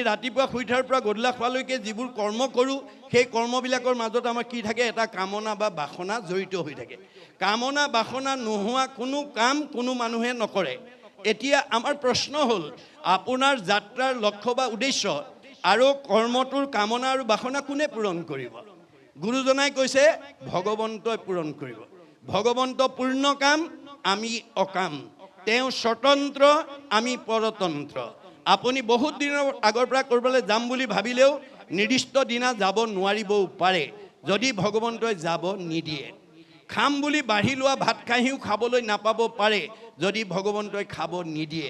ৰাতিপুৱা শুই উঠাৰ পৰা গধূলা খোৱালৈকে যিবোৰ কৰ্ম কৰোঁ সেই কৰ্মবিলাকৰ মাজত আমাৰ কি থাকে এটা কামনা বা বাসনা জড়িত হৈ থাকে কামনা বাসনা নোহোৱা কোনো কাম কোনো মানুহে নকৰে এতিয়া আমাৰ প্ৰশ্ন হ'ল আপোনাৰ যাত্ৰাৰ লক্ষ্য বা উদ্দেশ্য আৰু কৰ্মটোৰ কামনা আৰু বাসনা কোনে পূৰণ কৰিব গুৰুজনাই কৈছে ভগৱন্তই পূৰণ কৰিব ভগৱন্ত পূৰ্ণ কাম আমি অকাম তেওঁ স্বতন্ত্ৰ আমি পৰতন্ত্ৰ আপুনি বহুত দিনৰ আগৰ পৰা কৰবালৈ যাম বুলি ভাবিলেও নিৰ্দিষ্ট দিনা যাব নোৱাৰিবও পাৰে যদি ভগৱন্তই যাব নিদিয়ে খাম বুলি বাঢ়ি লোৱা ভাত খাইও খাবলৈ নাপাব পাৰে যদি ভগৱন্তই খাব নিদিয়ে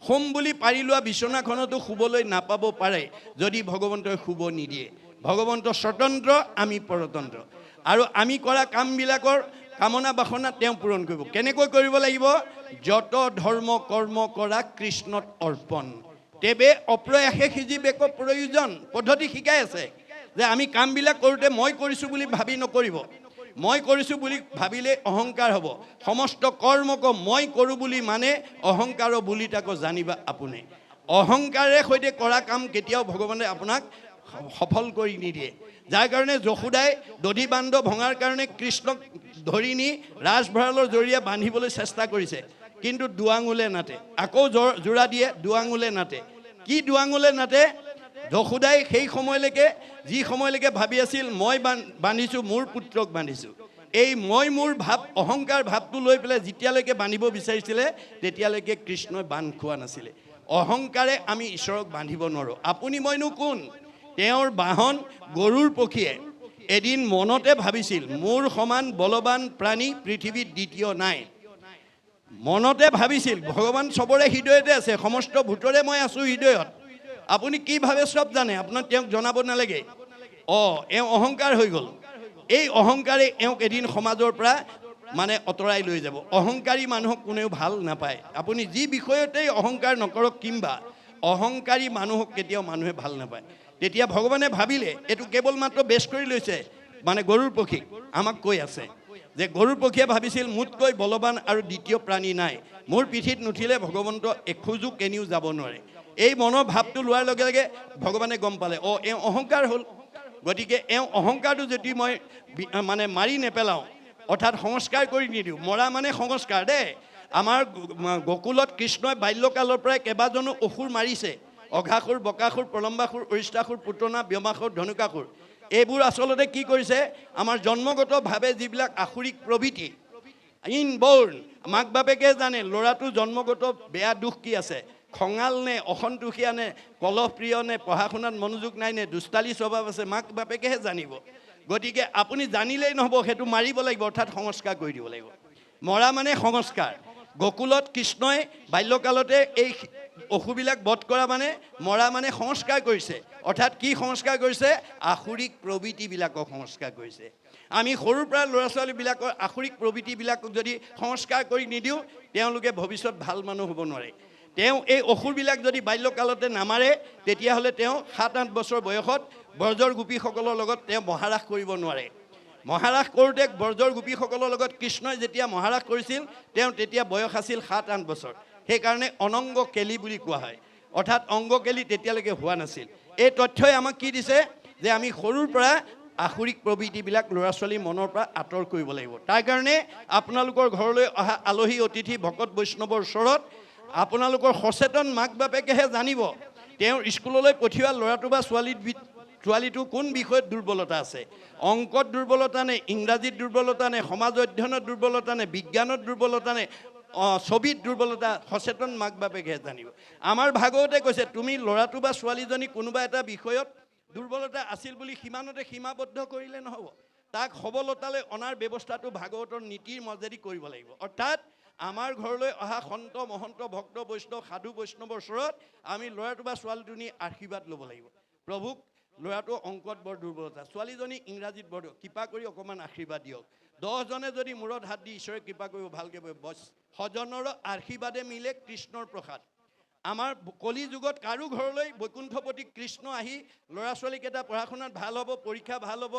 হোম বুলি পাৰি লোৱা বিচনাখনতো শুবলৈ নাপাব পাৰে যদি ভগৱন্তই শুব নিদিয়ে ভগৱন্ত স্বতন্ত্ৰ আমি পৰতন্ত্ৰ আৰু আমি কৰা কামবিলাকৰ কামনা বাসনা তেওঁ পূৰণ কৰিব কেনেকৈ কৰিব লাগিব যত ধৰ্ম কৰ্ম কৰা কৃষ্ণত অৰ্পণ তেবে অপ্ৰয়াসে সিজিবেক প্ৰয়োজন পদ্ধতি শিকাই আছে যে আমি কামবিলাক কৰোঁতে মই কৰিছোঁ বুলি ভাবি নকৰিব মই কৰিছোঁ বুলি ভাবিলে অহংকাৰ হ'ব সমস্ত কৰ্মক মই কৰোঁ বুলি মানে অহংকাৰ বুলি তাকো জানিবা আপুনি অহংকাৰে সৈতে কৰা কাম কেতিয়াও ভগৱানে আপোনাক সফল কৰি নিদিয়ে যাৰ কাৰণে যশোদাই দধি বান্ধ ভঙাৰ কাৰণে কৃষ্ণক ধৰি নি ৰাজভঁৰালৰ জৰিয়ে বান্ধিবলৈ চেষ্টা কৰিছে কিন্তু দুৱাঙুলে নাটে আকৌ জোৰা দিয়ে দুৱাঙুলে নাটে কি দুৱাঙুলে নাটে যশোদাই সেই সময়লৈকে যি সময়লৈকে ভাবি আছিল মই বান্ধিছোঁ মোৰ পুত্ৰক বান্ধিছোঁ এই মই মোৰ ভাৱ অহংকাৰ ভাৱটো লৈ পেলাই যেতিয়ালৈকে বান্ধিব বিচাৰিছিলে তেতিয়ালৈকে কৃষ্ণই বান্ধ খোৱা নাছিলে অহংকাৰে আমি ঈশ্বৰক বান্ধিব নোৱাৰোঁ আপুনি মইনো কোন তেওঁৰ বাহন গৰুৰ পক্ষীয়ে এদিন মনতে ভাবিছিল মোৰ সমান বলৱান প্ৰাণী পৃথিৱীত দ্বিতীয় নাই মনতে ভাবিছিল ভগৱান চবৰে হৃদয়তে আছে সমস্ত ভূতৰে মই আছোঁ হৃদয়ত আপুনি কি ভাবে সব জানে আপোনাক তেওঁক জনাব নালাগে এওঁ অহংকাৰ হৈ গ'ল এই অহংকাৰে এওঁক এদিন সমাজৰ পৰা মানে অতৰাই লৈ যাব অহংকাৰী মানুহক কোনেও ভাল নাপায় আপুনি যি বিষয়তেই অহংকাৰ নকৰক কিম্বা অহংকাৰী মানুহক কেতিয়াও মানুহে ভাল নাপায় তেতিয়া ভগৱানে ভাবিলে এইটো কেৱল মাত্ৰ বেছ কৰি লৈছে মানে গৰুৰ পক্ষীক আমাক কৈ আছে যে গৰুৰ পক্ষীয়ে ভাবিছিল মোতকৈ বলৱান আৰু দ্বিতীয় প্ৰাণী নাই মোৰ পিঠিত নুঠিলে ভগৱন্ত এখোজো কেনিও যাব নোৱাৰে এই মনৰ ভাৱটো লোৱাৰ লগে লগে ভগৱানে গম পালে এওঁ অহংকাৰ হ'ল গতিকে এওঁ অহংকাৰটো যদি মই মানে মাৰি নেপেলাওঁ অৰ্থাৎ সংস্কাৰ কৰি নিদিওঁ মৰা মানে সংস্কাৰ দেই আমাৰ গকুলত কৃষ্ণই বাল্যকালৰ পৰাই কেইবাজনো অসুৰ মাৰিছে অঘাসুৰ বকাসুৰ প্ৰলম্বাসুৰ অৰিষ্টাসুৰ পুতনা ব্যমাসুৰ ধনুকাসুৰ এইবোৰ আচলতে কি কৰিছে আমাৰ জন্মগতভাৱে যিবিলাক আসুৰিক প্ৰবৃত্তি ইনবৰ্ণ মাক বাপেকে জানে ল'ৰাটো জন্মগত বেয়া দুখ কি আছে খঙাল নে অসন্তোষীয়া নে কলহপ্ৰিয় নে পঢ়া শুনাত মনোযোগ নাই নে দুষ্টালি স্বভাৱ আছে মাক বাপেকেহে জানিব গতিকে আপুনি জানিলেই নহ'ব সেইটো মাৰিব লাগিব অৰ্থাৎ সংস্কাৰ কৰি দিব লাগিব মৰা মানে সংস্কাৰ গকুলত কৃষ্ণই বাল্যকালতে এই অসুবিলাক বধ কৰা মানে মৰা মানে সংস্কাৰ কৰিছে অৰ্থাৎ কি সংস্কাৰ কৰিছে আসুৰিক প্ৰবৃত্তিবিলাকক সংস্কাৰ কৰিছে আমি সৰুৰ পৰা ল'ৰা ছোৱালীবিলাকৰ আসুৰিক প্ৰবৃত্তিবিলাকক যদি সংস্কাৰ কৰি নিদিওঁ তেওঁলোকে ভৱিষ্যত ভাল মানুহ হ'ব নোৱাৰে তেওঁ এই অসুৰবিলাক যদি বাল্যকালতে নামাৰে তেতিয়াহ'লে তেওঁ 7-8 বছৰ বয়সত ব্ৰজৰ গোপীসকলৰ লগত তেওঁ মহাৰাস কৰিব নোৱাৰে মহাৰাস কৰোঁতে ব্ৰজৰ গোপীসকলৰ লগত কৃষ্ণই যেতিয়া মহাৰাস কৰিছিল তেওঁ তেতিয়া বয়স আছিল 7-8 বছৰ সেইকাৰণে অনংগ কেলি বুলি কোৱা হয় অৰ্থাৎ অংগ কেলি তেতিয়ালৈকে হোৱা নাছিল এই তথ্যই আমাক কি দিছে যে আমি সৰুৰ পৰা আসুৰিক প্ৰবৃত্তিবিলাক ল'ৰা ছোৱালীৰ মনৰ পৰা আঁতৰ কৰিব লাগিব তাৰ কাৰণে আপোনালোকৰ ঘৰলৈ অহা আলহী অতিথি ভকত বৈষ্ণৱৰ ওচৰত আপোনালোকৰ সচেতন মাক বাপেকেহে জানিব তেওঁৰ স্কুললৈ পঠিওৱা ল'ৰাটো বা ছোৱালীটো কোন বিষয়ত দুৰ্বলতা আছে অংকত দুৰ্বলতা নে ইংৰাজীত দুৰ্বলতা নে সমাজ অধ্যয়নত দুৰ্বলতা নে বিজ্ঞানত দুৰ্বলতা নে ছবিত দুৰ্বলতা সচেতন মাক বাপেকেহে জানিব আমাৰ ভাগৱতে কৈছে তুমি ল'ৰাটো বা ছোৱালীজনী কোনোবা এটা বিষয়ত দুৰ্বলতা আছিল বুলি সিমানতে সীমাবদ্ধ কৰিলে নহ'ব তাক সবলতালৈ অনাৰ ব্যৱস্থাটো ভাগৱতৰ নীতিৰ মাজেদি কৰিব লাগিব অৰ্থাৎ আমাৰ ঘৰলৈ অহা সন্ত মহন্ত ভক্ত বৈষ্ণৱ সাধু বৈষ্ণৱৰ ওচৰত আমি ল'ৰাটো বা ছোৱালীজনী আশীৰ্বাদ ল'ব লাগিব প্ৰভুক ল'ৰাটো অংকত বৰ দুৰ্বলতা ছোৱালীজনী ইংৰাজীত বৰ কৃপা কৰি অকণমান আশীৰ্বাদ দিয়ক 10জনে যদি মূৰত হাত দি ঈশ্বৰে কৃপা কৰিব ভালকৈ সজনৰ আশীৰ্বাদে মিলে কৃষ্ণৰ প্ৰসাদ আমাৰ কলি যুগত কাৰো ঘৰলৈ বৈকুণ্ঠপতি কৃষ্ণ আহি ল'ৰা ছোৱালীকেইটা পঢ়া শুনাত ভাল হ'ব পৰীক্ষা ভাল হ'ব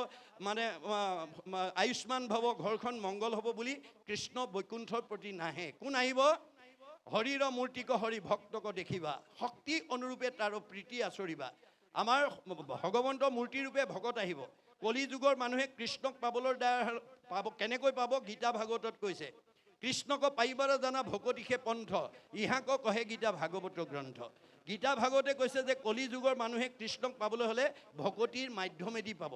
মানে আয়ুষ্মান ভৱ ঘৰখন মংগল হ'ব বুলি কৃষ্ণ বৈকুণ্ঠৰ প্ৰতি নাহে কোন আহিব হৰিৰ মূৰ্তিক হৰি ভক্তক দেখিবা, শক্তি অনুৰূপে তাৰ প্ৰীতি আচৰিবা। আমাৰ ভগৱন্তৰ মূৰ্তিৰূপে ভকত আহিব। কলি যুগৰ মানুহে কৃষ্ণক পাবলৈ কেনেকৈ পাব? গীতা ভাগৱতত কৈছে, কৃষ্ণক পাইবাৰ জানা ভকতিষে পন্থ, ইহাক কহে গীতা ভাগৱত গ্ৰন্থ। গীতা ভাগৱতে কৈছে যে কলি যুগৰ মানুহে কৃষ্ণক পাবলৈ হ'লে ভকতিৰ মাধ্যমেদি পাব।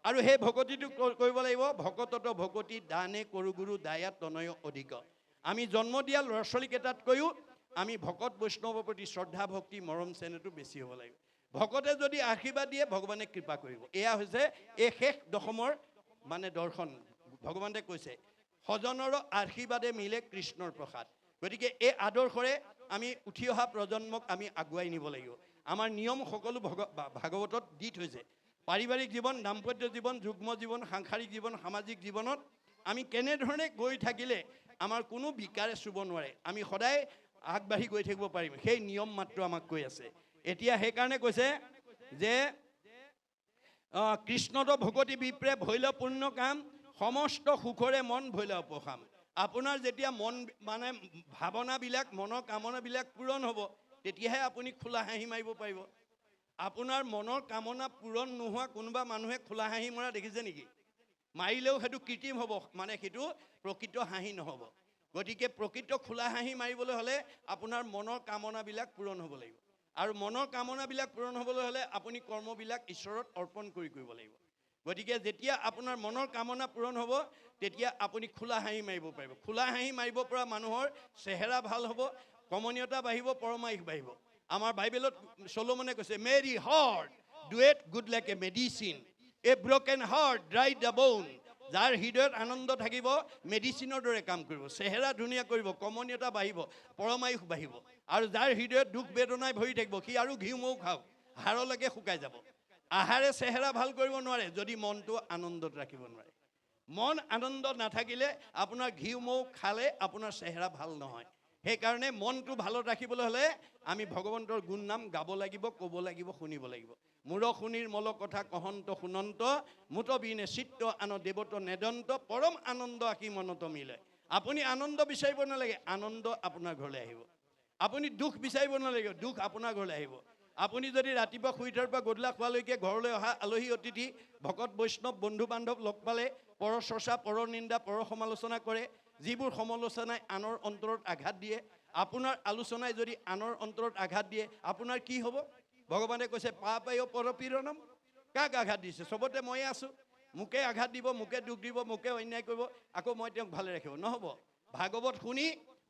আৰু সেই ভকতিটো কৰিব লাগিব, ভকতত ভকতি দানে কৰু গুৰু দায়া তনয় অধিক। আমি জন্ম দিয়া ল'ৰা ছোৱালীকেইটাতকৈও আমি ভকত বৈষ্ণৱৰ প্ৰতি শ্ৰদ্ধা ভক্তি মৰম চেনেহটো বেছি হ'ব লাগিব। ভকতে যদি আশীৰ্বাদ দিয়ে ভগৱানে কৃপা কৰিব। এয়া হৈছে এই শেষ দশমৰ মানে দৰ্শন। ভগৱানে কৈছে সজনৰ আশীৰ্বাদে মিলে কৃষ্ণৰ প্ৰসাদ। গতিকে এই আদৰ্শৰে আমি উঠি অহা প্ৰজন্মক আমি আগুৱাই নিব লাগিব। আমাৰ নিয়ম সকলো ভাগৱতত দি থৈছে। পাৰিবাৰিক জীৱন, দাম্পত্য জীৱন, যুগ্ম জীৱন, সাংসাৰিক জীৱন, সামাজিক জীৱনত আমি কেনেধৰণে গৈ থাকিলে আমাৰ কোনো বিকাৰে চুব নোৱাৰে, আমি সদায় আগবাঢ়ি গৈ থাকিব পাৰিম, সেই নিয়ম মাত্ৰ আমাক কৈ আছে। এতিয়া সেইকাৰণে কৈছে যে কৃষ্ণত ভকতি বিপ্ৰে ভৈল পূৰ্ণ কাম, সমস্ত সুখৰে মন ভৈল উপশাম। আপোনাৰ যেতিয়া মন মানে ভাৱনাবিলাক, মনৰ কামনাবিলাক পূৰণ হ'ব, তেতিয়াহে আপুনি খোলা হাঁহি মাৰিব পাৰিব। আপোনাৰ মনৰ কামনা পূৰণ নোহোৱা কোনোবা মানুহে খোলা হাঁহি মৰা দেখিছে নেকি? মাৰিলেও সেইটো কৃত্ৰিম হ'ব, মানে সেইটো প্ৰকৃত হাঁহি নহ'ব। গতিকে প্ৰকৃত খোলা হাঁহি মাৰিবলৈ হ'লে আপোনাৰ মনৰ কামনাবিলাক পূৰণ হ'ব লাগিব। আৰু মনৰ কামনাবিলাক পূৰণ হ'বলৈ হ'লে আপুনি কৰ্মবিলাক ঈশ্বৰত অৰ্পণ কৰিব লাগিব। গতিকে যেতিয়া আপোনাৰ মনৰ কামনা পূৰণ হ'ব, তেতিয়া আপুনি খোলা হাঁহি মাৰিব পাৰিব। খোলা হাঁহি মাৰিব পৰা মানুহৰ চেহেৰা ভাল হ'ব, কমনীয়তা বাঢ়িব, পৰমায়ুস বাঢ়িব। আমাৰ বাইবেলত চলোমনে কৈছে, মেৰী হাৰ্ট ডুৱেট good like a medicine, A broken heart dry the bone. যাৰ হৃদয়ত আনন্দ থাকিব মেডিচিনৰ দৰে কাম কৰিব, চেহেৰা ধুনীয়া কৰিব, কমনীয়তা বাঢ়িব, পৰমায়ুস বাঢ়িব। আৰু যাৰ হৃদয়ত দুখ বেদনাই ভৰি থাকিব সি আৰু ঘিউ মৌ খাওক, হাড়লৈকে শুকাই যাব। আহাৰে চেহেৰা ভাল কৰিব নোৱাৰে যদি মনটো আনন্দত ৰাখিব নোৱাৰে। মন আনন্দ নাথাকিলে আপোনাৰ ঘিউ মৌ খালে আপোনাৰ চেহেৰা ভাল নহয়। সেইকাৰণে মনটো ভালত ৰাখিবলৈ হ'লে আমি ভগৱন্তৰ গুণ নাম গাব লাগিব, ক'ব লাগিব, শুনিব লাগিব। মূৰ শুনিৰ মল কথা কহন্ত শুনন্ত, মুত বিনে চিত্ত আন দেৱত নেদন্ত, পৰম আনন্দ আকি মনত মিলে। আপুনি আনন্দ বিচাৰিব নালাগে, আনন্দ আপোনাৰ ঘৰলৈ আহিব। আপুনি দুখ বিচাৰিব নালাগে, দুখ আপোনাৰ ঘৰলৈ আহিব। আপুনি যদি ৰাতিপুৱা শুই উঠাৰ পৰা গধূলা খোৱালৈকে ঘৰলৈ অহা আলহী অতিথি, ভকত বৈষ্ণৱ, বন্ধু বান্ধৱ লগ পালে পৰ চৰ্চা, পৰ নিন্দা, পৰ সমালোচনা কৰে, যিবোৰ সমালোচনাই আনৰ অন্তৰত আঘাত দিয়ে, আপোনাৰ আলোচনাই যদি আনৰ অন্তৰত আঘাত দিয়ে, আপোনাৰ কি হ'ব? ভগৱানে কৈছে পাপায় পৰপীড়নম। কাক আঘাত দিছে? চবতে ময়ে আছোঁ, মোকে আঘাত দিব, মোকে দুখ দিব, মোকে অন্যায় কৰিব, আকৌ মই তেওঁক ভালে ৰাখিব নহ'ব। ভাগৱত শুনি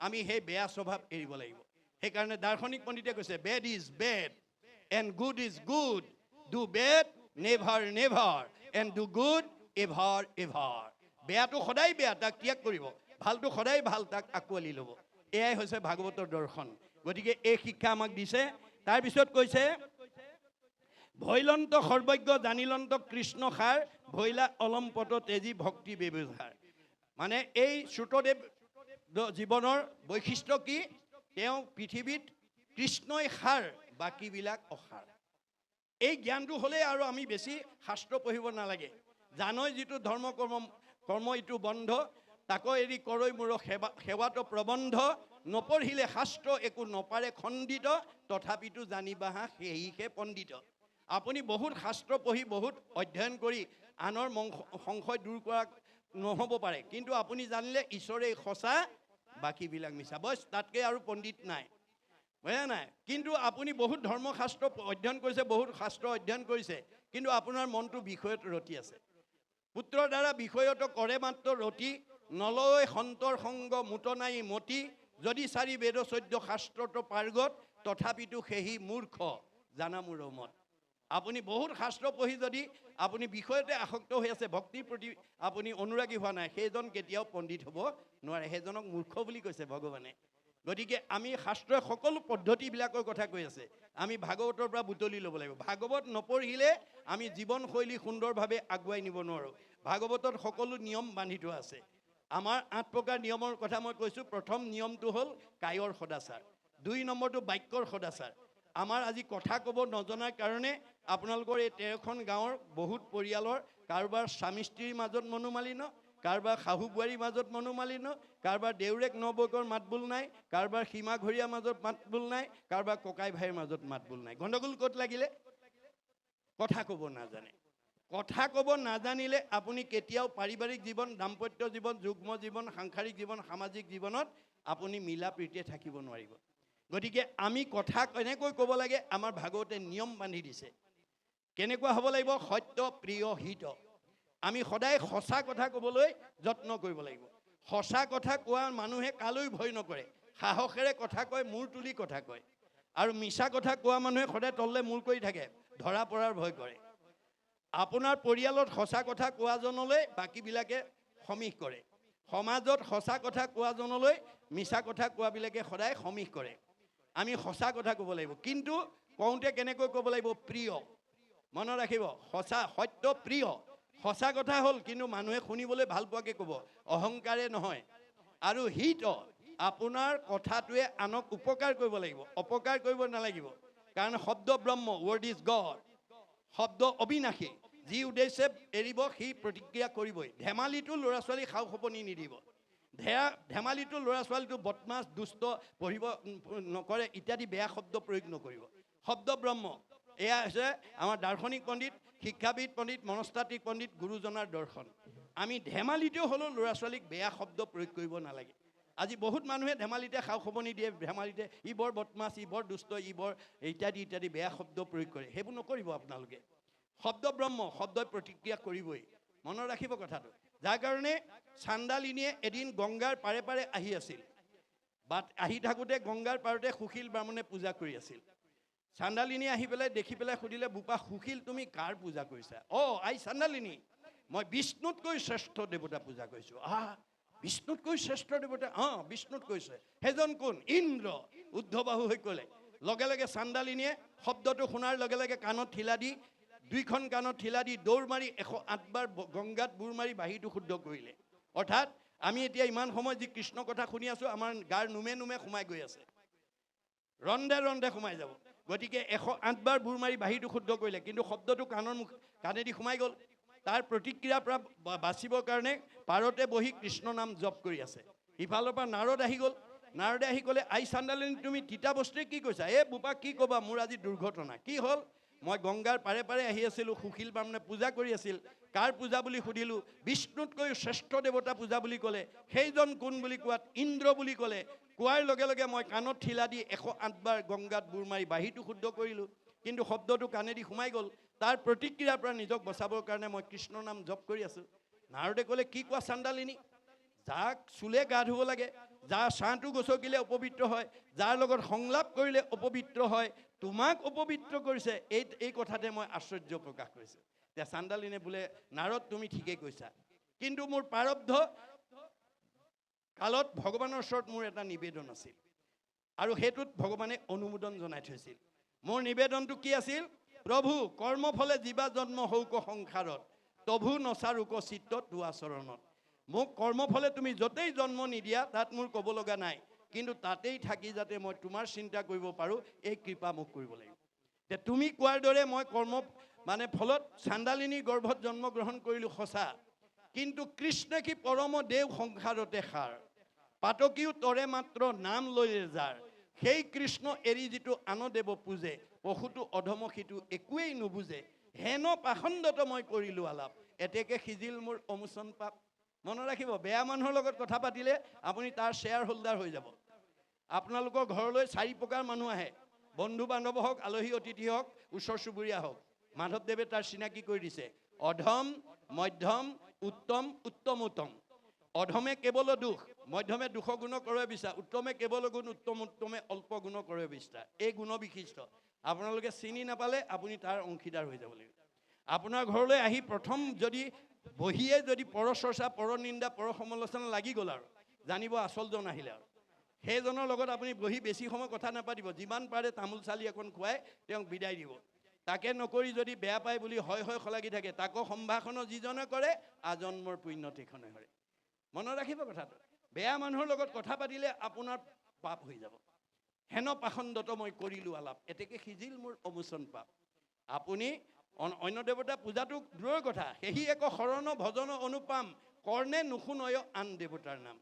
আমি সেই বেয়া স্বভাৱ এৰিব লাগিব। সেইকাৰণে দাৰ্শনিক পণ্ডিতে কৈছে bed is bed and good is good, do bed never never and do good ever ever. বেয়াটো সদায় বেয়া, তাক ত্যাগ কৰিব, ভালটো সদায় ভাল, তাক আঁকোৱালি ল'ব। এয়াই হৈছে ভাগৱতৰ দৰ্শন। গতিকে এই শিক্ষা আমাক দিছে। তাৰপিছত কৈছে ভৈলন্ত সৰ্বজ্ঞ জানিলন্ত কৃষ্ণ সাৰ, ভৈলা অলম্পট তেজী ভক্তি ব্যৱহাৰ। মানে এই শ্ৰুতদেৱ জীৱনৰ বৈশিষ্ট্য কি? তেওঁ পৃথিৱীত কৃষ্ণই সাৰ, বাকীবিলাক অসাৰ। এই জ্ঞানটো হ'লে আৰু আমি বেছি শাস্ত্ৰ পঢ়িব নালাগে। জানৈ যিটো ধৰ্ম কৰ্ম ইটো বন্ধ, তাকো এৰি কৰৈ মোৰ সেৱাটো প্ৰবন্ধ, নপঢ়িলে শাস্ত্ৰ একো নপাৰে খণ্ডিত, তথাপিতো জানিবা সেহিহে পণ্ডিত। আপুনি বহুত শাস্ত্ৰ পঢ়ি, বহুত অধ্যয়ন কৰি আনৰ সংশয় দূৰ কৰা নহ'ব পাৰে, কিন্তু আপুনি জানিলে ঈশ্বৰেই সঁচা, বাকীবিলাক মিছা। বছ তাতকৈ আৰু পণ্ডিত নাই, বুজা নাই? কিন্তু আপুনি বহুত ধৰ্মশাস্ত্ৰ অধ্যয়ন কৰিছে, বহুত শাস্ত্ৰ অধ্যয়ন কৰিছে, কিন্তু আপোনাৰ মনটো বিষয়ত ৰতি আছে। পুত্ৰৰ দ্বাৰা বিষয়ত কৰে মাত্ৰ ৰতি, নলয় সন্তৰ সংগ মুত নাই মতি, যদি চাৰি বেদ 14 শাস্ত্ৰত পাৰ্গত, তথাপিতো সেহি মূৰ্খ জানা মোৰ মত। আপুনি বহুত শাস্ত্ৰ পঢ়ি যদি আপুনি বিষয়তে আসক্ত হৈ আছে, ভক্তিৰ প্ৰতি আপুনি অনুৰাগী হোৱা নাই, সেইজন কেতিয়াও পণ্ডিত হ'ব নোৱাৰে, সেইজনক মূৰ্খ বুলি কৈছে ভগৱানে। গতিকে আমি শাস্ত্ৰই সকলো পদ্ধতিবিলাকৰ কথা কৈ আছে, আমি ভাগৱতৰ পৰা বুটলি ল'ব লাগিব। ভাগৱত নপঢ়িলে আমি জীৱনশৈলী সুন্দৰভাৱে আগুৱাই নিব নোৱাৰোঁ। ভাগৱতত সকলো নিয়ম বান্ধি থোৱা আছে। আমাৰ 8 প্ৰকাৰ নিয়মৰ কথা মই কৈছোঁ। প্ৰথম নিয়মটো হ'ল কায়ৰ সদাচাৰ, 2 নম্বৰটো বাক্যৰ সদাচাৰ। আমাৰ আজি কথা ক'ব নজনাৰ কাৰণে আপোনালোকৰ এই 13খন গাঁৱৰ বহুত পৰিয়ালৰ কাৰোবাৰ স্বামী স্ত্ৰীৰ মাজত মনোমালিন্য, কাৰোবাৰ শাহু বোৱাৰীৰ মাজত মনোমালিন্য, কাৰোবাৰ দেউৰেক নবৌকৰ মাতবোল নাই, কাৰোবাৰ সীমা ঘৰীয়াৰ মাজত মাতবোল নাই, কাৰোবাৰ ককাই ভাইৰ মাজত মাতবোল নাই। গণ্ডগোল ক'ত লাগিলে? কথা ক'ব নাজানে। কথা ক'ব নাজানিলে আপুনি কেতিয়াও পাৰিবাৰিক জীৱন, দাম্পত্য জীৱন, যুগ্ম জীৱন, সাংসাৰিক জীৱন, সামাজিক জীৱনত আপুনি মিলা প্ৰীতিয়ে থাকিব নোৱাৰিব। গতিকে আমি কথা কেনেকৈ ক'ব লাগে, আমাৰ ভাগৱতে নিয়ম বান্ধি দিছে। কেনেকুৱা হ'ব লাগিব? সত্য, প্ৰিয়, হিত। আমি সদায় সঁচা কথা ক'বলৈ যত্ন কৰিব লাগিব। সঁচা কথা কোৱা মানুহে কালৈ ভয় নকৰে, সাহসেৰে কথা কয়, মূৰ তুলি কথা কয়। আৰু মিছা কথা কোৱা মানুহে সদায় তললৈ মূৰ কৰি থাকে, ধৰা পৰাৰ ভয় কৰে। আপোনাৰ পৰিয়ালত সঁচা কথা কোৱাজনলৈ বাকীবিলাকে সমীহ কৰে। সমাজত সঁচা কথা কোৱাজনলৈ মিছা কথা কোৱাবিলাকে সদায় সমীহ কৰে। আমি সঁচা কথা ক'ব লাগিব, কিন্তু কওঁতে কেনেকৈ ক'ব লাগিব? প্ৰিয়। মনত ৰাখিব, সঁচা, সত্য, প্ৰিয়। সঁচা কথা হ'ল, কিন্তু মানুহে শুনিবলৈ ভাল পোৱাকৈ ক'ব, অহংকাৰে নহয়। আৰু হিত, আপোনাৰ কথাটোৱে আনক উপকাৰ কৰিব লাগিব, অপকাৰ কৰিব নালাগিব। কাৰণ শব্দ ব্ৰহ্ম, ৱৰ্ড ইজ গড। শব্দ অবিনাশী, যি উদ্দেশ্যে এৰিব সি প্ৰতিক্ৰিয়া কৰিবই। ধেমালিটো ল'ৰা ছোৱালী সাও সপনি নিদিব। ধেমালিটো ল'ৰা ছোৱালীটো বদমাছ, দুষ্ট, পঢ়িব নকৰে ইত্যাদি বেয়া শব্দ প্ৰয়োগ নকৰিব। শব্দ ব্ৰহ্ম, এয়া হৈছে আমাৰ দাৰ্শনিক পণ্ডিত, শিক্ষাবিদ পণ্ডিত, মনস্তাত্ত্বিক পণ্ডিত, গুৰুজনাৰ দৰ্শন। আমি ধেমালিতেও হ'লেও ল'ৰা ছোৱালীক বেয়া শব্দ প্ৰয়োগ কৰিব নালাগে। আজি বহুত মানুহে ধেমালিতে সাও সপনি দিয়ে, ধেমালিতে ই বৰ বদমাছ, ই বৰ দুষ্ট, ই বৰ ইত্যাদি ইত্যাদি বেয়া শব্দ প্ৰয়োগ কৰে। সেইবোৰ নকৰিব আপোনালোকে। শব্দ ব্ৰহ্ম, শব্দই প্ৰতিক্ৰিয়া কৰিবই। মনত ৰাখিব কথাটো। যাৰ কাৰণে চাণ্ডালিনীয়ে এদিন গংগাৰ পাৰে পাৰে আহি আছিল। বাট আহি থাকোঁতে গংগাৰ পাৰতে সুশীল ব্ৰাহ্মণে পূজা কৰি আছিল। চাণ্ডালিনী আহি পেলাই দেখি পেলাই সুধিলে, বোপা সুশীল, তুমি কাৰ পূজা কৰিছা? আই চাণ্ডালিনী, মই বিষ্ণুতকৈ শ্ৰেষ্ঠ দেৱতা পূজা কৰিছোঁ। বিষ্ণুতকৈ শ্ৰেষ্ঠ দেৱতা? বিষ্ণুত কৈছে। সেইজন কোন? ইন্দ্ৰ। উদ্ধবাহু হৈ ক'লে। লগে লগে চাণ্ডালিনীয়ে শব্দটো শুনাৰ লগে লগে কাণত ঠিলা দি, দুইখন কাণত ঠিলা দি দৌৰ মাৰি 108 বাৰ গংগাত বুৰ মাৰি বাঁহীটো শুদ্ধ কৰিলে। অৰ্থাৎ আমি এতিয়া ইমান সময় যি কৃষ্ণ কথা শুনি আছোঁ, আমাৰ গাৰ নোমে নোমে সোমাই গৈ আছে, ৰন্ধে ৰন্ধে সোমাই যাব। গতিকে 108 বাৰ বুৰ মাৰি বাঁহীটো শুদ্ধ কৰিলে, কিন্তু শব্দটো কাণেদি সোমাই গ'ল। তাৰ প্ৰতিক্ৰিয়াৰ পৰা বাচিবৰ কাৰণে পাৰতে বহি কৃষ্ণ নাম জপ কৰি আছে। ইফালৰ পৰা নাৰদ আহি গ'ল। নাৰদে আহি ক'লে, আই চাণ্ডালিনী, তুমি তিতা বস্তুৱে কি কৈছা? বোপা কি ক'বা, মোৰ আজি দুৰ্ঘটনা। কি হ'ল? মই গংগাৰ পাৰে পাৰে আহি আছিলোঁ, সুশীল ব্ৰাহ্মণে পূজা কৰি আছিল। কাৰ পূজা বুলি সুধিলোঁ, বিষ্ণুতকৈ শ্ৰেষ্ঠ দেৱতা পূজা বুলি ক'লে। সেইজন কোন বুলি কোৱাত ইন্দ্ৰ বুলি ক'লে। কোৱাৰ লগে লগে মই কাণত ঠিলা দি 108 বাৰ গংগাত বুৰ মাৰি বাঁহীটো শুদ্ধ কৰিলোঁ, কিন্তু শব্দটো কাণেদি সোমাই গ'ল। তাৰ প্ৰতিক্ৰিয়াৰ পৰা নিজক বচাবৰ কাৰণে মই কৃষ্ণ নাম জপ কৰি আছোঁ। নাৰদে ক'লে, কি কোৱা চাণ্ডালিনী? যাক চুলে গা ধুব লাগে, যাৰ ছাঁটো গচকিলে অপবিত্ৰ হয়, যাৰ লগত সংলাপ কৰিলে অপবিত্ৰ হয়, তোমাক অপবিত্ৰ কৰিছে। এই কথাতে মই আশ্চৰ্য প্ৰকাশ কৰিছোঁ। এতিয়া চাণ্ডালিনে বোলে, নাৰদ, তুমি ঠিকেই কৈছা, কিন্তু মোৰ প্ৰাৰব্ধ কালত ভগৱানৰ ওচৰত মোৰ এটা নিবেদন আছিল, আৰু সেইটোত ভগৱানে অনুমোদন জনাই থৈছিল। মোৰ নিবেদনটো কি আছিল? প্ৰভু, কৰ্মফলে জীৱা জন্ম হৌক সংসাৰত, তভু নচাৰোক চিত্ত তোৱা চৰণত। মোক কৰ্মফলে তুমি য'তেই জন্ম নিদিয়া, তাত মোৰ ক'ব লগা নাই, কিন্তু তাতেই থাকি যাতে মই তোমাৰ চিন্তা কৰিব পাৰোঁ, এই কৃপা মোক কৰিব লাগিব। তুমি কোৱাৰ দৰে মই ফলত চাণ্ডালিনীৰ গৰ্ভত জন্মগ্ৰহণ কৰিলোঁ সঁচা, কিন্তু কৃষ্ণ কি পৰম দেৱ সংসাৰতে সাৰ, পাতকীও তৰে মাত্ৰ নাম লৈলে যাৰ, সেই কৃষ্ণ এৰি যিটো আন দেৱ পূজে, পশুটো অধম সিটো একোৱেই নুবুজে, হেন পাখণ্ডত মই কৰিলোঁ আলাপ, এতেকে সিজিল মোৰ অমোচন পাপ। মনত ৰাখিব, বেয়া মানুহৰ লগত কথা পাতিলে আপুনি তাৰ শ্বেয়াৰ হোল্ডাৰ হৈ যাব। আপোনালোকৰ ঘৰলৈ 4 প্ৰকাৰ মানুহ আহে, বন্ধু বান্ধৱ হওক, আলহী অতিথি হওক, ওচৰ চুবুৰীয়া হওক। মাধৱদেৱে তাৰ চিনাকি কৰি দিছে, অধম, মধ্যম, উত্তম, উত্তমোত্তম। অধমে কেৱল দুখ, মধ্যমে দুখ গুণ কৰে বিচাৰ, উত্তমে কেৱল গুণ, উত্তমে অল্প গুণ কৰে বিস্তাৰ। এই গুণ বিশিষ্ট আপোনালোকে চিনি নাপালে আপুনি তাৰ অংশীদাৰ হৈ যাব লাগিব। আপোনাৰ ঘৰলৈ আহি প্ৰথম যদি বহিয়ে যদি পৰচৰ্চা, পৰনিন্দা, পৰ সমালোচনা লাগি গ'ল, আৰু জানিব আচলজন আহিলে। আৰু সেইজনৰ লগত আপুনি বহি বেছি সময় কথা নাপাতিব, যিমান পাৰে তামোল চালি এখন খুৱাই তেওঁক বিদায় দিব। তাকে নকৰি যদি বেয়া পায় বুলি হয় সলাগি থাকে, তাকো সম্ভাষণ যিজনে কৰে আজন্মৰ পুণ্য তেখনে কৰে। মনত ৰাখিব কথাটো। বেয়া মানুহৰ লগত কথা পাতিলে আপোনাৰ পাপ হৈ যাব। হেন পাখণ্ডত মই কৰিলোঁ আলাপ, এতেকে সিজিল মোৰ অমোচন পাপ। আপুনি অন্য দেৱতা পূজাটো দূৰৰ কথা, সেহি এক শৰণ ভজন অনুপাম, কৰ্ণে নুশুনয় আন দেৱতাৰ নাম।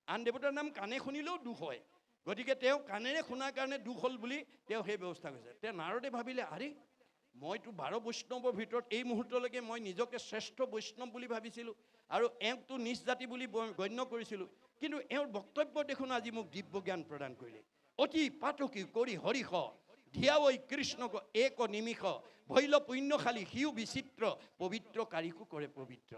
আন দেৱতাৰ নাম কাণে শুনিলেও দুখ হয়, গতিকে তেওঁ কাণেৰে শুনাৰ কাৰণে দুখ হ'ল বুলি তেওঁ সেই ব্যৱস্থা কৰিছে। তেওঁ নাৰদে ভাবিলে, আৰে মইতো 12 বৈষ্ণৱৰ ভিতৰত এই মুহূৰ্তলৈকে মই নিজকে শ্ৰেষ্ঠ বৈষ্ণৱ বুলি ভাবিছিলোঁ আৰু এওঁকতো নিজ জাতি বুলি গণ্য কৰিছিলোঁ, কিন্তু এওঁৰ বক্তব্য দেখোন আজি মোক দিব্য জ্ঞান প্ৰদান কৰিলে। অতি পাতকী কৰি হৰিষ ধিয়াৱৈ কৃষ্ণক এক নিমিষ ভৈল পুণ্যশালী সিও বিচিত্ৰ পবিত্ৰ কাৰিকো কৰে পবিত্ৰ।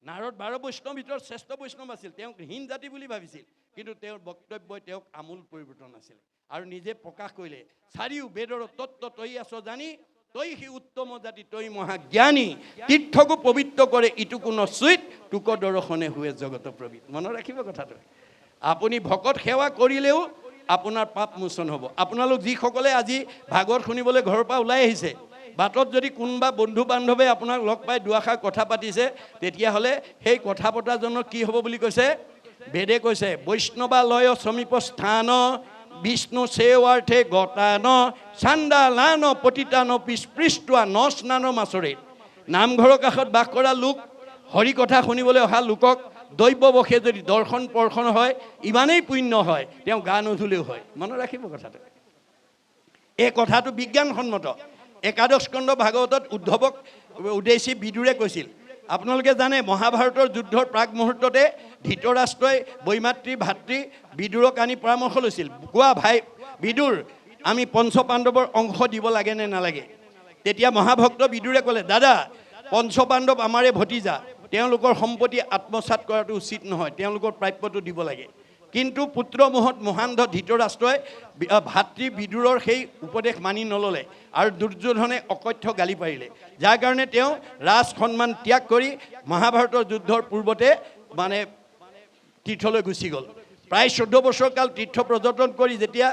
নাৰদ 12 বৈষ্ণৱৰ ভিতৰত শ্ৰেষ্ঠ বৈষ্ণৱ আছিল, তেওঁক হীন জাতি বুলি ভাবিছিল, কিন্তু তেওঁৰ বক্তব্যই তেওঁক আমূল পৰিৱৰ্তন আছিল আৰু নিজে প্ৰকাশ কৰিলে, চাৰিও বেদৰ তত্ত্ব তই আছ জানি তই সি উত্তম জাতি তই মহাজ্ঞানী তীৰ্থকো পবিত্ৰ কৰে ইটোকো নচুইত তোক দৰ্শনে হুৱে জগত প্ৰবীত। মনত ৰাখিব কথাটো, আপুনি ভকত সেৱা কৰিলেও আপোনাৰ পাপ মোচন হ'ব। আপোনালোক যিসকলে আজি ভাগৱত শুনিবলৈ ঘৰৰ পৰা ওলাই আহিছে, বাটত যদি কোনোবা বন্ধু বান্ধৱে আপোনাক লগ পাই দুআষাৰ কথা পাতিছে, তেতিয়াহ'লে সেই কথা পতাজনৰ কি হ'ব বুলি কৈছে? বেদে কৈছে, বৈষ্ণৱালয় সমীপ স্থান বিষ্ণু সেৱাৰ্থে গতান চাণ্ডালান পতিতান পিস্পৃষ্টুৱা ন স্নান মাছৰে। নামঘৰৰ কাষত বাস কৰা লোক, হৰি কথা শুনিবলৈ অহা লোকক দৈৱবশে যদি দৰ্শন পৰ্শন হয়, ইমানেই পুণ্য হয় তেওঁ গা নুধুলেও হয়। মনত ৰাখিব কথাটো, এই কথাটো বিজ্ঞানসন্মত। একাদশ স্কন্ধ ভাগৱতত উদ্ধৱক উদ্দেশ্যি বিদুৰে কৈছিল, আপোনালোকে জানে মহাভাৰতৰ যুদ্ধৰ প্ৰাক মুহূৰ্ততে ধৃতৰাষ্ট্ৰই বৈমাতৃ ভাতৃ বিদুৰক আনি পৰামৰ্শ লৈছিল, কোৱা ভাই বিদুৰ, আমি পঞ্চ পাণ্ডৱৰ অংশ দিব লাগে নে নালাগে? তেতিয়া মহাভক্ত বিদুৰে ক'লে, দাদা পঞ্চ পাণ্ডৱ আমাৰে ভতিজা, তেওঁলোকৰ সম্পত্তি আত্মসাৎ কৰাটো উচিত নহয়, তেওঁলোকৰ প্ৰাপ্যটো দিব লাগে। কিন্তু পুত্ৰ মোহত মহান্ধ ধৃতৰাষ্ট্ৰই ভাতৃ বিদুৰৰ সেই উপদেশ মানি নল'লে আৰু দুৰ্যোধনে অকথ্য গালি পাৰিলে, যাৰ কাৰণে তেওঁ ৰাজ সন্মান ত্যাগ কৰি মহাভাৰতৰ যুদ্ধৰ পূৰ্বতে মানে তীৰ্থলৈ গুচি গ'ল। প্ৰায় 14 বছৰ কাল তীৰ্থ পৰ্যটন কৰি যেতিয়া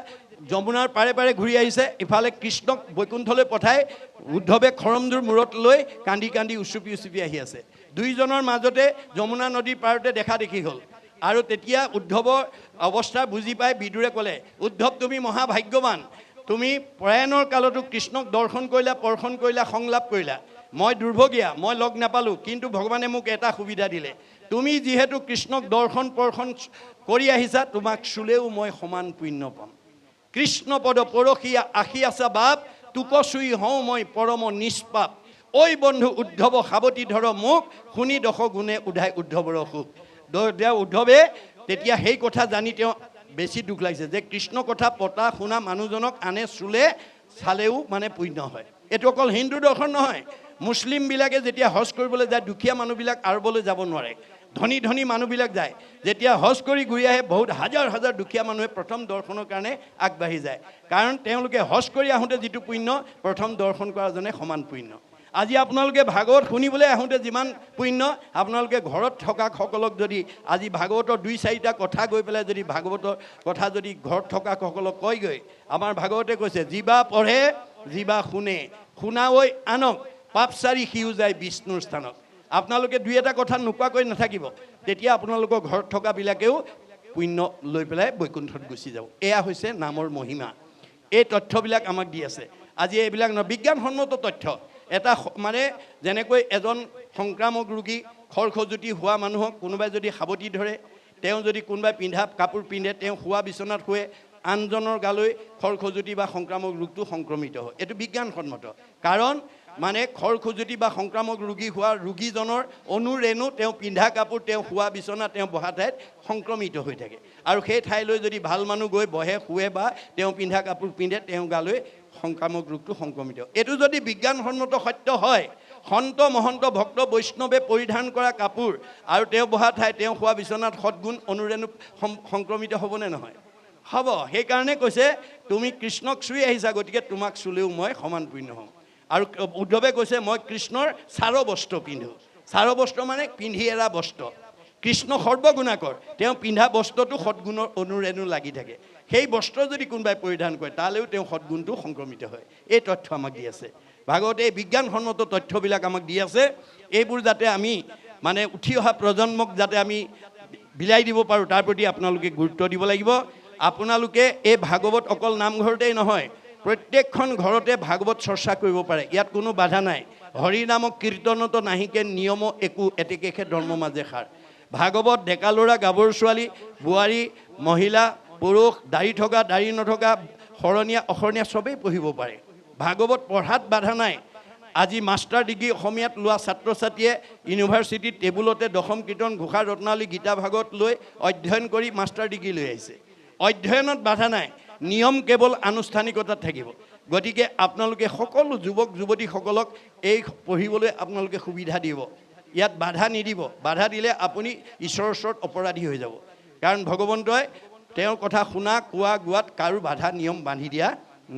যমুনাৰ পাৰে পাৰে ঘূৰি আহিছে, ইফালে কৃষ্ণক বৈকুণ্ঠলৈ পঠাই উদ্ধৱে খৰমদুৰ মূৰত লৈ কান্দি কান্দি উচুপি উচুপি আহি আছে। দুইজনৰ মাজতে যমুনা নদীৰ পাৰতে দেখা দেখি হ'ল আৰু তেতিয়া উদ্ধৱৰ অৱস্থা বুজি পাই বিদুৰে ক'লে, উদ্ধৱ তুমি মহাভাগ্যৱান, তুমি প্ৰয়াণৰ কালতো কৃষ্ণক দৰ্শন কৰিলা, পৰ্শন কৰিলা, সংলাপ কৰিলা। মই দুৰ্ভগীয়া, মই লগ নাপালোঁ, কিন্তু ভগৱানে মোক এটা সুবিধা দিলে, তুমি যিহেতু কৃষ্ণক দৰ্শন পৰ্শন কৰি আহিছা, তোমাক চুলেও মই সমান পুণ্য পাম। কৃষ্ণ পদ পৰশীয়া আশী আছা বাপ, তোক চুই হওঁ মই পৰম নিষ্পাপ। ঐ বন্ধু উদ্ধৱ সাৱতি ধৰ মোক, শুনি দশ গুণে উধাই উদ্ধৱৰ সুখ। উদ্ধৱে তেতিয়া সেই কথা জানি তেওঁ বেছি দুখ লাগিছে যে কৃষ্ণ কথা পতা শুনা মানুহজনক আনে চুলে চালেও মানে পুণ্য হয়। এইটো অকল হিন্দু দৰ্শন নহয়, মুছলিমবিলাকে যেতিয়া হজ কৰিবলৈ যায়, দুখীয়া মানুহবিলাক আৰবলৈ যাব নোৱাৰে, ধনী ধনী মানুহবিলাক যায়। যেতিয়া হজ কৰি ঘূৰি আহে, বহুত হাজাৰ হাজাৰ দুখীয়া মানুহে প্ৰথম দৰ্শনৰ কাৰণে আগবাঢ়ি যায়, কাৰণ তেওঁলোকে হজ কৰি আহোঁতে যিটো পুণ্য, প্ৰথম দৰ্শন কৰাজনে সমান পুণ্য। আজি আপোনালোকে ভাগৱত শুনিবলৈ আহোঁতে যিমান পুণ্য, আপোনালোকে ঘৰত থকা সকলক যদি আজি ভাগৱতৰ 2-4টা কথা গৈ পেলাই যদি ভাগৱতৰ কথা যদি ঘৰত থকা সকলক কয়গৈ, আমাৰ ভাগৱতে কৈছে, যিবা পঢ়ে যিবা শুনে শুনাৱৈ আনক পাপচাৰী সিও যায় বিষ্ণুৰ স্থানত। আপোনালোকে 2-এটা কথা নোকোৱাকৈ নাথাকিব, তেতিয়া আপোনালোকৰ ঘৰত থকাবিলাকেও পুণ্য লৈ পেলাই বৈকুণ্ঠত গুচি যাব। এয়া হৈছে নামৰ মহিমা। এই তথ্যবিলাক আমাক দি আছে। আজি এইবিলাক বিজ্ঞানসন্মত তথ্য। এটা মানে যেনেকৈ এজন সংক্ৰামক ৰোগী খৰখজুতি হোৱা মানুহক কোনোবাই যদি সাৱটি ধৰে, তেওঁ যদি কোনোবাই পিন্ধা কাপোৰ পিন্ধে, তেওঁ শোৱা বিচনাত শুৱে, আনজনৰ গালৈ খৰখজুতি বা সংক্ৰামক ৰোগটো সংক্ৰমিত হয়। এইটো বিজ্ঞানসন্মত, কাৰণ মানে খৰখজুতি বা সংক্ৰামক ৰোগী হোৱা ৰোগীজনৰ অনুৰেণু তেওঁ পিন্ধা কাপোৰ, তেওঁ শোৱা বিচনা, তেওঁ বহা ঠাইত সংক্ৰমিত হৈ থাকে, আৰু সেই ঠাইলৈ যদি ভাল মানুহ গৈ বহে, শুৱে বা তেওঁ পিন্ধা কাপোৰ পিন্ধে, তেওঁ গালৈ সংক্ৰামক ৰোগটো সংক্ৰমিত। এইটো যদি বিজ্ঞানসন্মত সত্য হয়, সন্ত মহন্ত ভক্ত বৈষ্ণৱে পৰিধান কৰা কাপোৰ আৰু তেওঁ বহা ঠাই, তেওঁ শোৱা বিচনাত সদ্গুণ অনুৰেণু সংক্ৰমিত হ'বনে নহয়? হ'ব। সেইকাৰণে কৈছে, তুমি কৃষ্ণক চুই আহিছা, গতিকে তোমাক চুলেও মই সমান পুণ্য হ'ম। আৰু উদ্ধৱে কৈছে, মই কৃষ্ণৰ চাৰ বস্ত্ৰ পিন্ধোঁ। চাৰ বস্ত্ৰ মানে পিন্ধি এৰা বস্ত্ৰ। কৃষ্ণ সৰ্বগুণাকৰ, তেওঁ পিন্ধা বস্ত্ৰটো সদ্গুণৰ অনুৰেণু লাগি থাকে। সেই বস্ত্ৰ যদি কোনোবাই পৰিধান কৰে, তালৈও তেওঁ সদ্গুণটো সংক্ৰমিত হয়। এই তথ্য আমাক দি আছে ভাগৱতে। এই বিজ্ঞানসন্মত তথ্যবিলাক আমাক দি আছে। এইবোৰ যাতে আমি মানে উঠি অহা প্ৰজন্মক যাতে আমি বিলাই দিব পাৰোঁ, তাৰ প্ৰতি আপোনালোকে গুৰুত্ব দিব লাগিব। আপোনালোকে এই ভাগৱত অকল নামঘৰতেই নহয়, প্ৰত্যেকখন ঘৰতে ভাগৱত চৰ্চা কৰিব পাৰে, ইয়াত কোনো বাধা নাই। হৰি নামক কীৰ্তনতো নাহিকে নিয়ম একো এতেকেষে ধৰ্ম মাজে সাৰ। ভাগৱত ডেকা ল'ৰা গাভৰু ছোৱালী বোৱাৰী মহিলা পুৰুষ দাড়ি থকা দাড়ি নথকা শৰণীয়া অশৰণীয়া চবেই পঢ়িব পাৰে ভাগৱত পঢ়াত বাধা নাই আজি মাষ্টাৰ ডিগ্ৰী অসমীয়াত লোৱা ছাত্ৰ ছাত্ৰীয়ে ইউনিভাৰ্চিটিত টেবুলতে দশম কীৰ্তন ঘোষা ৰত্নাৱলী গীতা ভাগৱত লৈ অধ্যয়ন কৰি মাষ্টাৰ ডিগ্ৰী লৈ আহিছে অধ্যয়নত বাধা নাই নিয়ম কেৱল আনুষ্ঠানিকতাত থাকিব গতিকে আপোনালোকে সকলো যুৱক যুৱতীসকলক এই পঢ়িবলৈ আপোনালোকে সুবিধা দিব ইয়াত বাধা নিদিব বাধা দিলে আপুনি ঈশ্বৰৰ ওচৰত অপৰাধী হৈ যাব কাৰণ ভগৱন্তই তেওঁৰ কথা শুনা কোৱা গোৱাত কাৰো বাধা নিয়ম বান্ধি দিয়া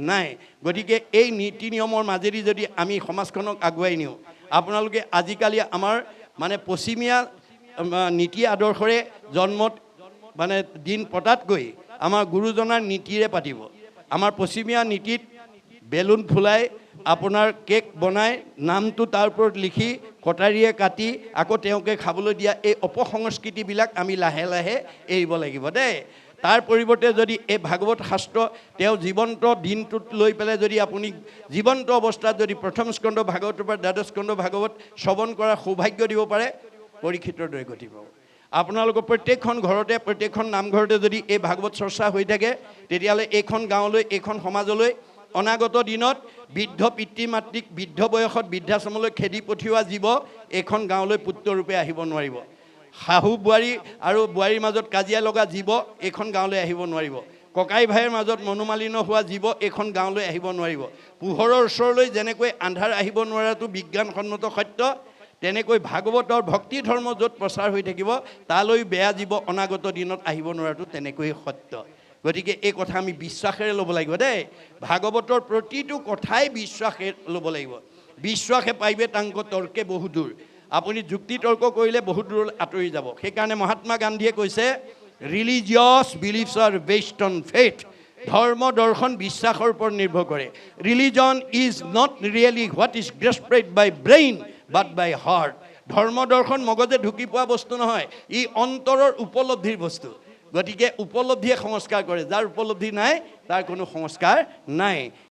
নাই গতিকে এই নীতি নিয়মৰ মাজেদি যদি আমি সমাজখনক আগুৱাই নিওঁ আপোনালোকে আজিকালি আমাৰ মানে পশ্চিমীয়া নীতি আদৰ্শৰে জন্মত মানে দিন পতাতকৈ আমাৰ গুৰুজনাৰ নীতিৰে পাতিব আমাৰ পশ্চিমীয়া নীতিত বেলুন ফুলাই আপোনাৰ কেক বনাই নামটো তাৰ ওপৰত লিখি কটাৰীয়ে কাটি আকৌ তেওঁকে খাবলৈ দিয়া এই অপসংস্কৃতিবিলাক আমি লাহে লাহে এৰিব লাগিব দেই তাৰ পৰিৱৰ্তে যদি এই ভাগৱত শাস্ত্ৰ তেওঁ জীৱন্ত দিনটোত লৈ পেলাই যদি আপুনি জীৱন্ত অৱস্থাত যদি প্ৰথম স্কন্ধ ভাগৱতৰ পৰা দ্বাদশ স্কন্ধ ভাগৱত শ্ৰৱণ কৰাৰ সৌভাগ্য দিব পাৰে পৰীক্ষিতৰ দৰে গতি পাব আপোনালোকৰ প্ৰত্যেকখন ঘৰতে প্ৰত্যেকখন নামঘৰতে যদি এই ভাগৱত চৰ্চা হৈ থাকে তেতিয়াহ'লে এইখন গাঁৱলৈ এইখন সমাজলৈ অনাগত দিনত বৃদ্ধ পিতৃ মাতৃক বৃদ্ধ বয়সত বৃদ্ধাশ্ৰমলৈ খেদি পঠিওৱা জীৱ এইখন গাঁৱলৈ পুত্ৰৰূপে আহিব নোৱাৰিব শাহু বোৱাৰী আৰু বোৱাৰীৰ মাজত কাজিয়া লগা জীৱ এইখন গাঁৱলৈ আহিব নোৱাৰিব ককাই ভাইৰ মাজত মনোমালিন্য হোৱা জীৱ এইখন গাঁৱলৈ আহিব নোৱাৰিব পোহৰৰ ওচৰলৈ যেনেকৈ আন্ধাৰ আহিব নোৱাৰাটো বিজ্ঞানসন্মত সত্য তেনেকৈ ভাগৱতৰ ভক্তি ধৰ্ম য'ত প্ৰচাৰ হৈ থাকিব তালৈ বেয়া জীৱ অনাগত দিনত আহিব নোৱাৰাটো তেনেকৈ সত্য গতিকে এই কথা আমি বিশ্বাসেৰে ল'ব লাগিব দেই ভাগৱতৰ প্ৰতিটো কথাই বিশ্বাসে ল'ব লাগিব বিশ্বাসে পাইবে তাংক তৰ্কে বহু দূৰ আপুনি যুক্তি তৰ্ক কৰিলে বহুত দূৰ আঁতৰি যাব সেইকাৰণে মহাত্মা গান্ধীয়ে কৈছে religious beliefs are based on faith ধৰ্ম দৰ্শন বিশ্বাসৰ ওপৰত নিৰ্ভৰ কৰে religion is not really what is grasped by brain but by heart ধৰ্ম দৰ্শন মগজে ঢুকি পোৱা বস্তু নহয় ই অন্তৰৰ উপলব্ধিৰ বস্তু গতিকে উপলব্ধিয়ে সংস্কাৰ কৰে যাৰ উপলব্ধি নাই তাৰ কোনো সংস্কাৰ নাই